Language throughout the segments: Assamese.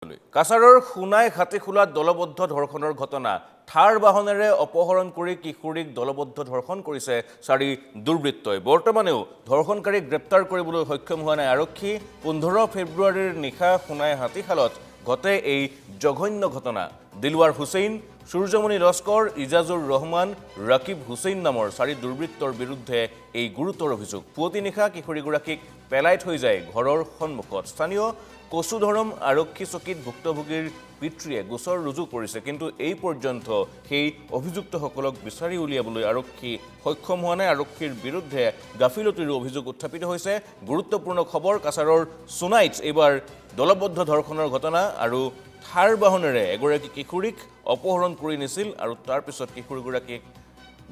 কাছাৰৰ সোণাই হাতীখোলাত দলবদ্ধ ধৰ্ষণৰ ঘটনা থাৰ বাহনেৰে অপহৰণ কৰি কিশোৰীক দলবদ্ধ ধৰ্ষণ কৰিছে 4 দুৰ্বৃত্তই বৰ্তমানেও ধৰ্ষণকাৰীক গ্ৰেপ্তাৰ কৰিবলৈ সক্ষম হোৱা নাই আৰক্ষী 15 ফেব্ৰুৱাৰীৰ নিশা সোণাই হাতীখালত ঘটে এই জঘন্য ঘটনা দিলৱাৰ হুছেইন সূৰ্যমণি লস্কৰ ইজাজুৰ ৰহমান ৰাকিব হুছেইন নামৰ 4 দুৰ্বৃত্তৰ বিৰুদ্ধে এই গুৰুতৰ অভিযোগ পুৱতি নিশা কিশোৰীগৰাকীক পেলাই থৈ যায় ঘৰৰ সন্মুখত স্থানীয় কচুধৰম আৰক্ষী চকীত ভুক্তভোগীৰ পিতৃয়ে গোচৰ ৰুজু কৰিছে কিন্তু এই পৰ্যন্ত সেই অভিযুক্তসকলক বিচাৰি উলিয়াবলৈ আৰক্ষী সক্ষম হোৱা নাই আৰক্ষীৰ বিৰুদ্ধে গাফিলতিৰ অভিযোগ উত্থাপিত হৈছে গুৰুত্বপূৰ্ণ খবৰ কাছাৰৰ সোনাইত এবাৰ দলবদ্ধ ধৰ্ষণৰ ঘটনা আৰু থাৰ বাহনেৰে এগৰাকী কিশোৰীক অপহৰণ কৰি নিছিল আৰু তাৰ পিছত কিশোৰীগৰাকীক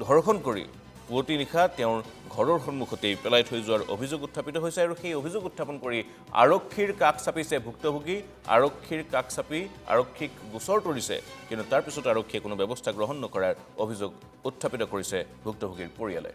ধৰ্ষণ কৰি পুৱতি নিশা তেওঁৰ ঘৰৰ সন্মুখতেই পেলাই থৈ যোৱাৰ অভিযোগ উত্থাপিত হৈছে আৰু সেই অভিযোগ উত্থাপন কৰি আৰক্ষীৰ কাষ চাপিছে ভুক্তভোগী আৰক্ষীৰ কাষ চাপি আৰক্ষীক গোচৰ তৰিছে কিন্তু তাৰ পিছত আৰক্ষীয়ে কোনো ব্যৱস্থা গ্ৰহণ নকৰাৰ অভিযোগ উত্থাপিত কৰিছে ভুক্তভোগীৰ পৰিয়ালে